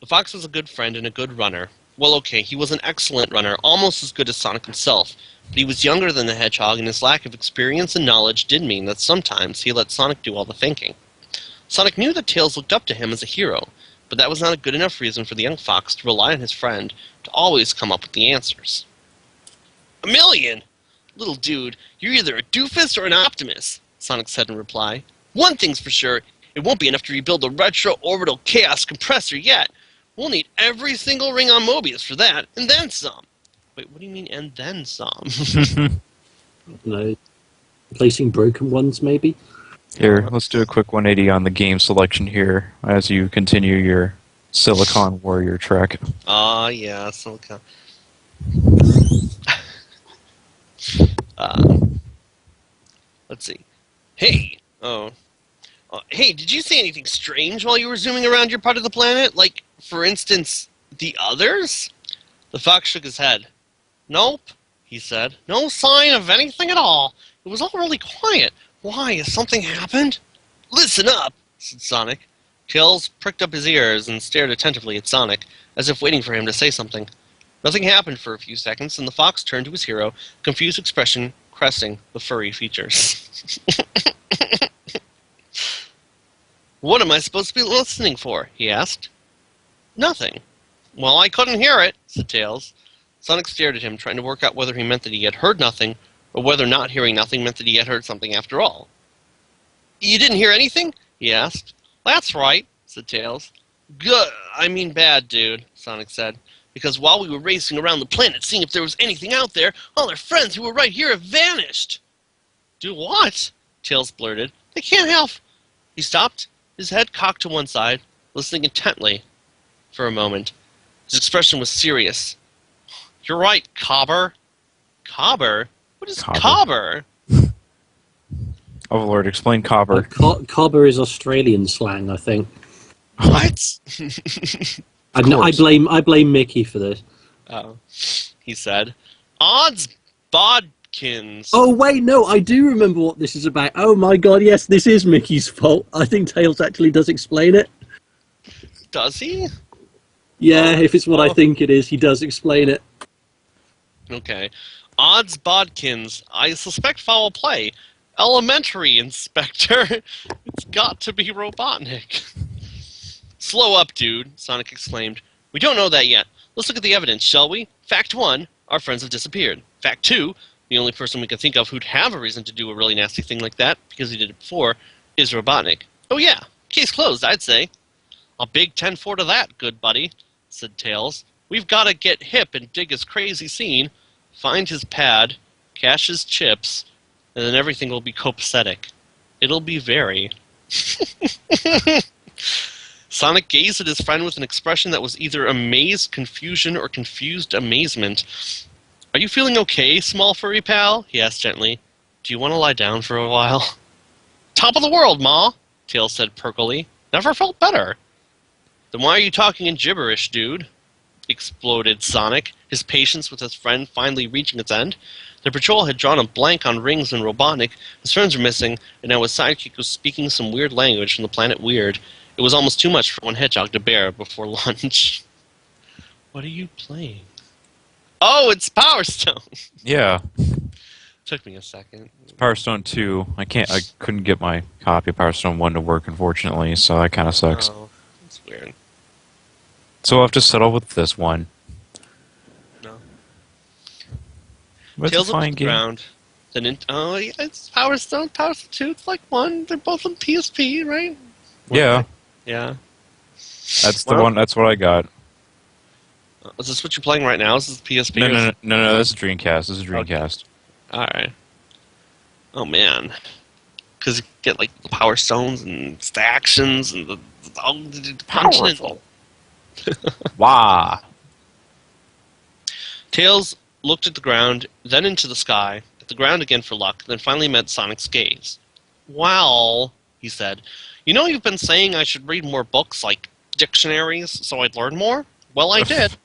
The fox was a good friend and a good runner. Well, okay, he was an excellent runner, almost as good as Sonic himself, but he was younger than the hedgehog, and his lack of experience and knowledge did mean that sometimes he let Sonic do all the thinking. Sonic knew that Tails looked up to him as a hero, but that was not a good enough reason for the young fox to rely on his friend to always come up with the answers. "A million! Little dude, you're either a doofus or an optimist," Sonic said in reply. "One thing's for sure, it won't be enough to rebuild the Retro Orbital Chaos Compressor yet. We'll need every single ring on Mobius for that, and then some." Wait, what do you mean, and then some? No, replacing broken ones, maybe? Here, let's do a quick 180 on the game selection here as you continue your Silicon Warrior trek. Yeah, Silicon. Let's see. Hey! Hey, did you see anything strange while you were zooming around your part of the planet? Like, for instance, the others? The fox shook his head. "Nope," he said. "No sign of anything at all. It was all really quiet. Why, has something happened?" "Listen up," said Sonic. Tails pricked up his ears and stared attentively at Sonic, as if waiting for him to say something. Nothing happened for a few seconds, and the fox turned to his hero, confused expression cresting the furry features. "What am I supposed to be listening for?" he asked. "Nothing." "Well, I couldn't hear it," said Tails. Sonic stared at him, trying to work out whether he meant that he had heard nothing, or whether not hearing nothing meant that he had heard something after all. "You didn't hear anything?" he asked. "That's right," said Tails. "Good, I mean bad, dude," Sonic said. "Because while we were racing around the planet seeing if there was anything out there, all our friends who were right here have vanished." "Do what?" Tails blurted. "They can't have—" He stopped, his head cocked to one side, listening intently for a moment. His expression was serious. "You're right, Cobber." "Cobber? What is Cobber?" Oh Lord, explain Cobber. Cobber is Australian slang, I think. "What?" I blame Mickey for this. Oh, he said. "Odds bodkins." Oh wait, no, I do remember what this is about. Oh my god, yes, this is Mickey's fault. I think Tails actually does explain it. Does he? Yeah, if it's what I think it is, he does explain it. Okay. "Odds bodkins. I suspect foul play. Elementary, Inspector. It's got to be Robotnik." "Slow up, dude," Sonic exclaimed. "We don't know that yet. Let's look at the evidence, shall we? Fact 1, our friends have disappeared. Fact 2, the only person we can think of who'd have a reason to do a really nasty thing like that, because he did it before, is Robotnik. Oh yeah, case closed, I'd say." "A big 10-4 to that, good buddy," said Tails. "We've got to get hip and dig his crazy scene, find his pad, cache his chips, and then everything will be copacetic. It'll be very..." Sonic gazed at his friend with an expression that was either amazed confusion or confused amazement. "Are you feeling okay, small furry pal?" he asked gently. "Do you want to lie down for a while?" "Top of the world, Ma," Tails said perkily. "Never felt better." "Then why are you talking in gibberish, dude?" exploded Sonic, his patience with his friend finally reaching its end. Their patrol had drawn a blank on Rings and Robotnik, his friends were missing, and now his sidekick was speaking some weird language from the planet Weird. It was almost too much for one hedgehog to bear before lunch. "What are you playing?" "Oh, it's Power Stone." Yeah, Took me a second. it's Power Stone 2. I couldn't get my copy of Power Stone 1 to work, unfortunately, so that kind of sucks. Oh, that's weird. So we'll have to settle with this one. No. But it's Tails a up fine to the game. ground. Oh, yeah, it's Power Stone, Power Stone 2. It's like one. They're both on PSP, right? Yeah, Yeah. that's the Well- one. That's what I got. Is this what you're playing right now? Is this PSP? No. This is Dreamcast. This is Dreamcast. Alright. Oh, man. Because you get, like, the Power Stones and the actions and the punching and- Powerful. Wah. Tails looked at the ground, then into the sky, at the ground again for luck, then finally met Sonic's gaze. "Well," he said, "you know you've been saying I should read more books, like dictionaries, so I'd learn more? Well, I did."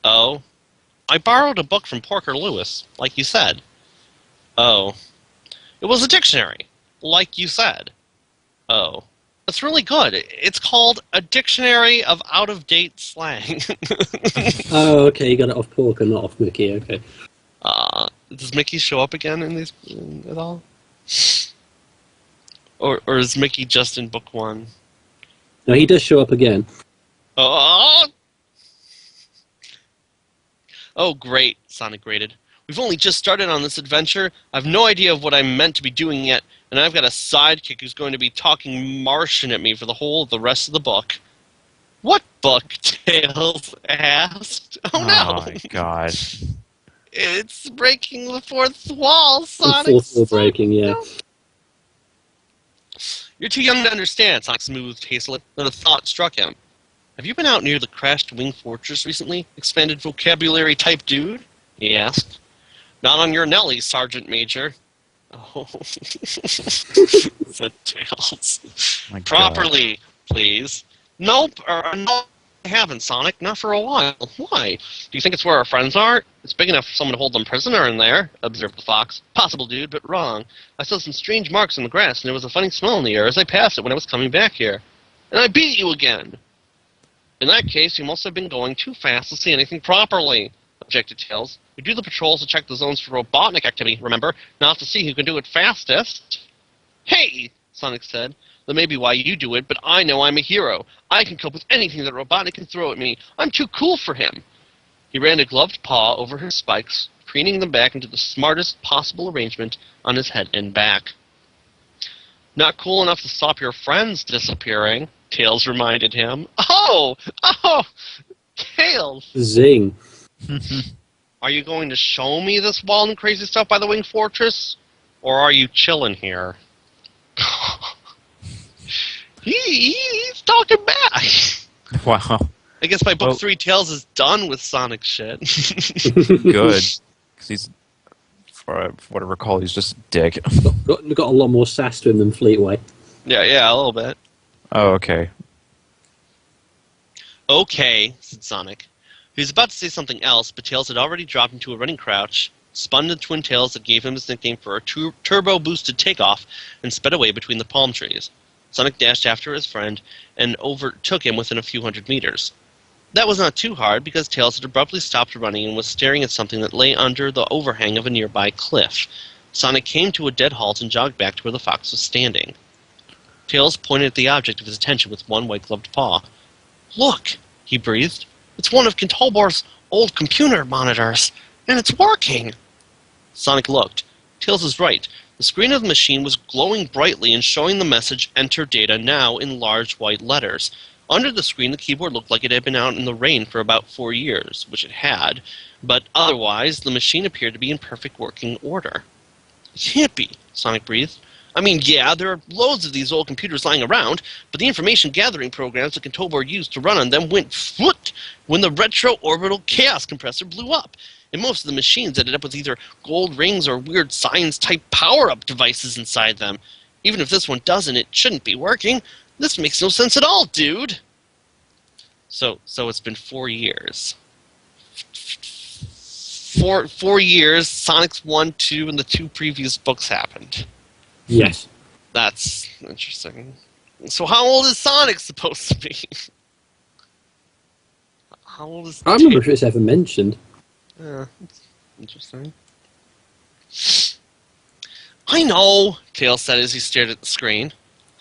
"Oh?" "I borrowed a book from Porker Lewis, like you said." "Oh." "It was a dictionary, like you said." "Oh." That's really good. It's called A Dictionary of Out-of-Date Slang. Oh, okay, you got it off Porker, not off Mickey. Okay. Does Mickey show up again in these at all? Or is Mickey just in book 1? No, he does show up again. Oh! Oh, great, Sonic grated. We've only just started on this adventure. I've no idea of what I'm meant to be doing yet, and I've got a sidekick who's going to be talking Martian at me for the rest of the book. What book? Tails asked. Oh no! my god. It's breaking the fourth wall, Sonic. The fourth wall breaking, yeah. No. You're too young to understand, Sonic smoothed hastily. Then a thought struck him. Have you been out near the crashed Wing Fortress recently? Expanded vocabulary type dude? He asked. Not on your Nelly, Sergeant Major. Oh. Said Tails. My God. Properly, please. Nope, no, I haven't, Sonic. Not for a while. Why? Do you think it's where our friends are? It's big enough for someone to hold them prisoner in there, observed the fox. Possible, dude, but wrong. I saw some strange marks in the grass, and there was a funny smell in the air as I passed it when I was coming back here. And I beat you again! In that case, you must have been going too fast to see anything properly, objected Tails. We do the patrols to check the zones for Robotnik activity, remember? Not to see who can do it fastest. Hey, Sonic said. That may be why you do it, but I know I'm a hero. I can cope with anything that Robotnik can throw at me. I'm too cool for him. He ran a gloved paw over his spikes, preening them back into the smartest possible arrangement on his head and back. Not cool enough to stop your friends disappearing, Tails reminded him. Oh, Tails! Zing. Are you going to show me this wild and crazy stuff by the Wing Fortress? Or are you chilling here? He's talking back. Wow. I guess by book Well- 3, Tails is done with Sonic shit. Good. Because he's, for what I recall, he's just a dick. Got a lot more sass to him than Fleetway. yeah, a little bit. Oh, okay. Okay, said Sonic. He was about to say something else, but Tails had already dropped into a running crouch, spun the twin tails that gave him his nickname for a turbo-boosted takeoff, and sped away between the palm trees. Sonic dashed after his friend and overtook him within a few hundred meters. That was not too hard, because Tails had abruptly stopped running and was staring at something that lay under the overhang of a nearby cliff. Sonic came to a dead halt and jogged back to where the fox was standing. Tails pointed at the object of his attention with one white-gloved paw. Look, he breathed. It's one of Kintobor's old computer monitors, and it's working! Sonic looked. Tails was right. The screen of the machine was glowing brightly and showing the message "Enter data now" in large white letters. Under the screen, the keyboard looked like it had been out in the rain for about 4 years, which it had, but otherwise, the machine appeared to be in perfect working order. It can't be, Sonic breathed. I mean, yeah, there are loads of these old computers lying around, but the information gathering programs that Kintobor used to run on them went foot when the retro-orbital chaos compressor blew up. And most of the machines ended up with either gold rings or weird science-type power-up devices inside them. Even if this one doesn't, it shouldn't be working. This makes no sense at all, dude. So it's been 4 years. 4 years, Sonic's 1, 2, and the 2 previous books happened. Yes. That's interesting. So how old is Sonic supposed to be? How old is I remember if it's ever mentioned. Yeah, that's interesting. I know, Tails said as he stared at the screen.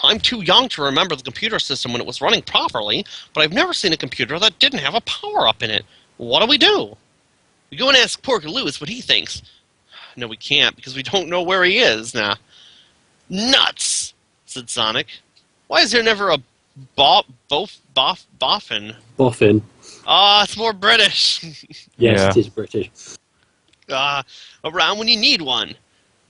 I'm too young to remember the computer system when it was running properly, but I've never seen a computer that didn't have a power-up in it. What do? We go and ask Porky Lewis what he thinks. No, we can't, because we don't know where he is now. Nuts, said Sonic. Why is there never a boffin? Boffin. Ah, it's more British. Yes, Yeah. it is British. Around when you need one.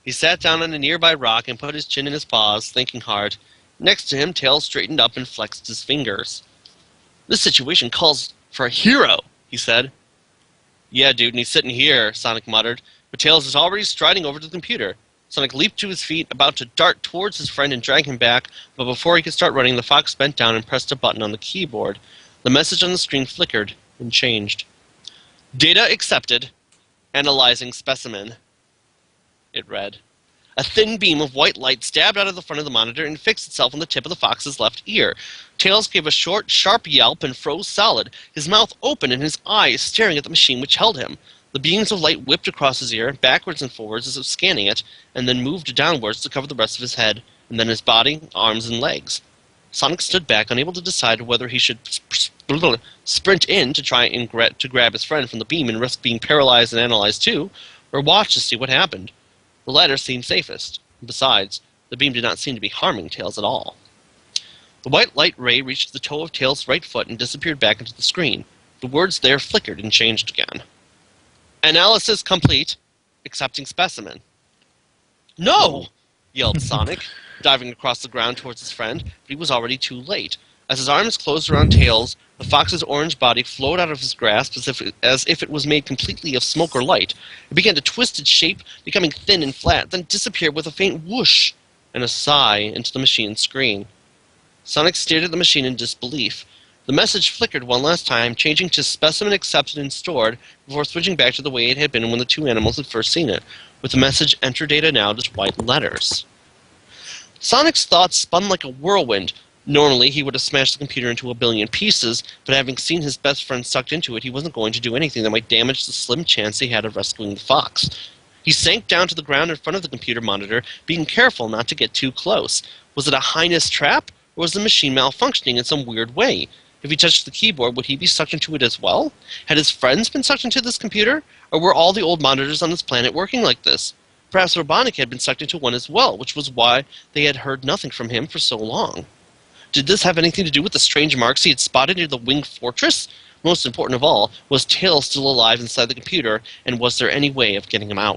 He sat down on a nearby rock and put his chin in his paws, thinking hard. Next to him, Tails straightened up and flexed his fingers. This situation calls for a hero, he said. Yeah, dude, and he's sitting here, Sonic muttered, but Tails was already striding over to the computer. Sonic leaped to his feet, about to dart towards his friend and drag him back, but before he could start running, the fox bent down and pressed a button on the keyboard. The message on the screen flickered and changed. Data accepted. Analyzing specimen. It read. A thin beam of white light stabbed out of the front of the monitor and fixed itself on the tip of the fox's left ear. Tails gave a short, sharp yelp and froze solid, his mouth open and his eyes staring at the machine which held him. The beams of light whipped across his ear, backwards and forwards as if scanning it, and then moved downwards to cover the rest of his head, and then his body, arms, and legs. Sonic stood back, unable to decide whether he should sprint in to try and to grab his friend from the beam and risk being paralyzed and analyzed too, or watch to see what happened. The latter seemed safest. Besides, the beam did not seem to be harming Tails at all. The white light ray reached the toe of Tails' right foot and disappeared back into the screen. The words there flickered and changed again. Analysis complete. Accepting specimen. No! Yelled Sonic, diving across the ground towards his friend, but he was already too late. As his arms closed around Tails, the fox's orange body flowed out of his grasp as if it was made completely of smoke or light. It began to twist its shape, becoming thin and flat, then disappeared with a faint whoosh and a sigh into the machine's screen. Sonic stared at the machine in disbelief. The message flickered one last time, changing to specimen accepted and stored, before switching back to the way it had been when the two animals had first seen it, with the message enter data now just white letters. Sonic's thoughts spun like a whirlwind. Normally, he would have smashed the computer into a billion pieces, but having seen his best friend sucked into it, he wasn't going to do anything that might damage the slim chance he had of rescuing the fox. He sank down to the ground in front of the computer monitor, being careful not to get too close. Was it a highness trap, or was the machine malfunctioning in some weird way? If he touched the keyboard, would he be sucked into it as well? Had his friends been sucked into this computer? Or were all the old monitors on this planet working like this? Perhaps Robotnik had been sucked into one as well, which was why they had heard nothing from him for so long. Did this have anything to do with the strange marks he had spotted near the Winged Fortress? Most important of all, was Tails still alive inside the computer, and was there any way of getting him out?